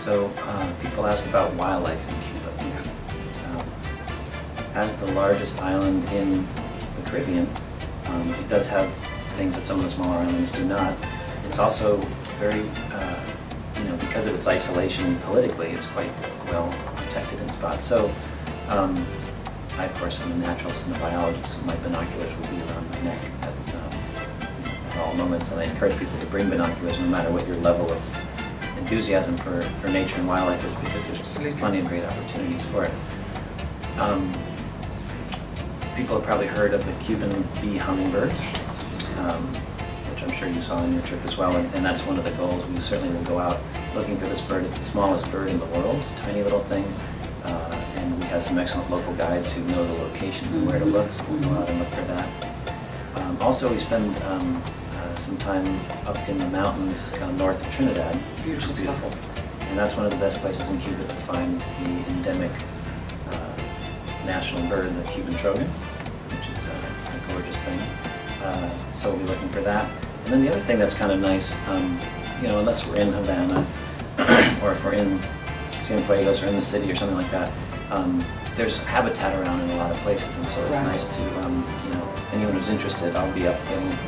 So people ask about wildlife in Cuba. As the largest island in the Caribbean, it does have things that some of the smaller islands do not. It's also very, because of its isolation politically, it's quite well protected in spots. So I, of course, am a naturalist and a biologist, so my binoculars will be around my neck at all moments, and I encourage people to bring binoculars no matter what your level of enthusiasm for nature and wildlife is, because there's plenty of great opportunities for it. People have probably heard of the Cuban bee hummingbird, which I'm sure you saw on your trip as well, and that's one of the goals. We certainly will go out looking for this bird. It's the smallest bird in the world, tiny little thing, and we have some excellent local guides who know the locations and where to look, so we'll go out and look for that. Also, we spend some time up in the mountains kind of north of Trinidad, which is beautiful. And that's one of the best places in Cuba to find the endemic national bird, the Cuban trogon, which is a gorgeous thing. So we'll be looking for that. And then the other thing that's kind of nice, unless we're in Havana or if we're in Cienfuegos or in the city or something like that, there's habitat around in a lot of places, and so it's nice to, anyone who's interested, I'll be up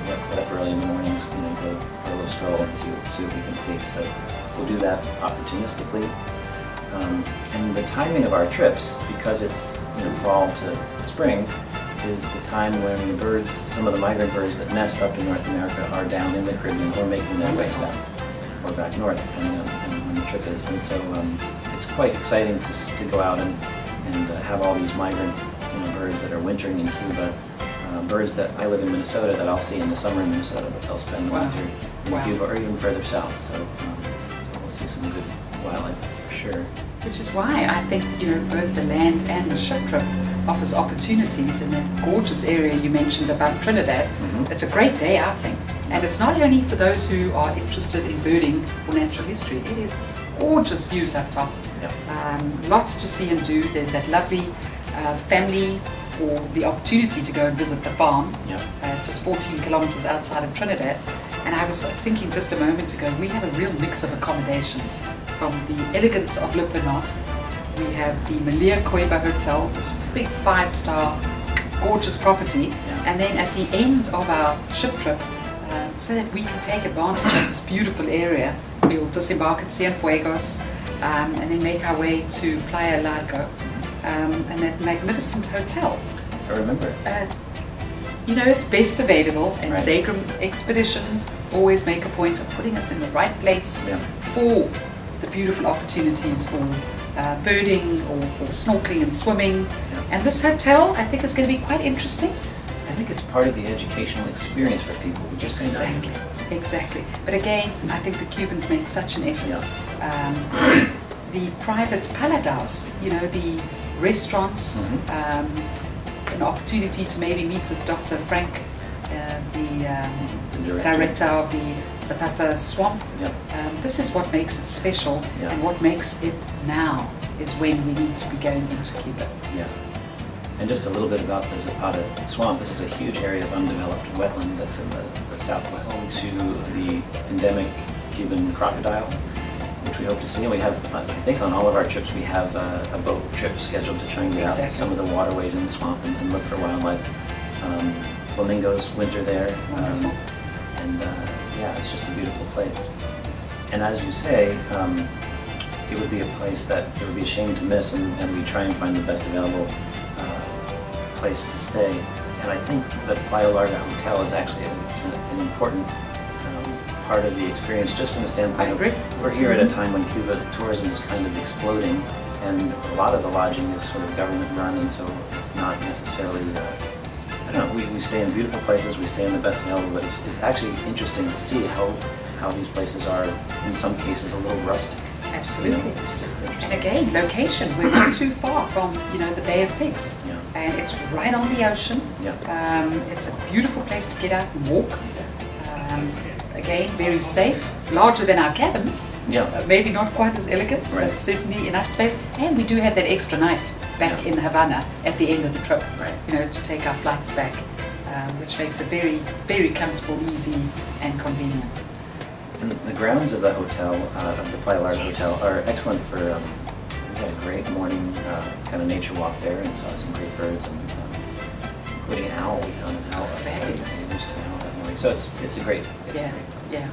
get up early in the mornings, go for a little stroll and see what we can see. So we'll do that opportunistically. And the timing of our trips, because it's fall to spring, is the time when the birds, some of the migrant birds that nest up in North America, are down in the Caribbean or making their way south or back north, depending on when the trip is. And so it's quite exciting to go out and have all these migrant birds that are wintering in Cuba. Birds that I live in Minnesota that I'll see in the summer in Minnesota, but they'll spend the winter in Cuba or even further south. So we'll see some good wildlife for sure. Which is why I think both the land and the ship trip offers opportunities in that gorgeous area you mentioned about Trinidad. It's a great day outing, and it's not only for those who are interested in birding or natural history. It is gorgeous views up top. Lots to see and do. There's that lovely family, or the opportunity to go and visit the farm, just 14 kilometers outside of Trinidad. And I was thinking just a moment ago, we have a real mix of accommodations, from the elegance of Le Penant. We have the Malia Cueva Hotel, this big 5-star gorgeous property, and then at the end of our ship trip, so that we can take advantage of this beautiful area, we will disembark at Cienfuegos and then make our way to Playa Largo, and that magnificent hotel. I remember. It's best available, and Zegrahm Expeditions always make a point of putting us in the right place for the beautiful opportunities for birding or for snorkeling and swimming. And this hotel, I think, is going to be quite interesting. I think it's part of the educational experience for people. Would you say that? Exactly. But again, I think the Cubans make such an effort. The private paladas, the restaurants, an opportunity to maybe meet with Dr. Frank, the director of the Zapata Swamp. This is what makes it special, and what makes it now is when we need to be going into Cuba. And just a little bit about the Zapata Swamp. This is a huge area of undeveloped wetland that's in the southwest. Home to the endemic Cuban crocodile, which we hope to see. And we have, I think on all of our trips, we have a boat trip scheduled to try and get out some of the waterways in the swamp and look for wildlife. Flamingos winter there. It's just a beautiful place. And as you say, it would be a place that it would be a shame to miss, and we try and find the best available place to stay. And I think that Playa Larga Hotel is actually an important part of the experience, just from the standpoint of we're here at a time when Cuba tourism is kind of exploding, and a lot of the lodging is sort of government run, and so it's not necessarily, we stay in beautiful places, we stay in the best available, but it's actually interesting to see how these places are, in some cases, a little rustic. Absolutely. It's just interesting. And again, location, we're not too far from, the Bay of Pigs. And it's right on the ocean. It's a beautiful place to get out and walk. Again, very safe, larger than our cabins. Maybe not quite as elegant, but certainly enough space. And we do have that extra night back in Havana at the end of the trip, to take our flights back, which makes it very, very comfortable, easy, and convenient. And the grounds of the hotel, of the Playa Larga Yes. Hotel, are excellent for, we had a great morning kind of nature walk there and saw some great birds, and including an owl. We found an owl. Fabulous. We used to an owl that morning. So it's a great, Yeah, yeah.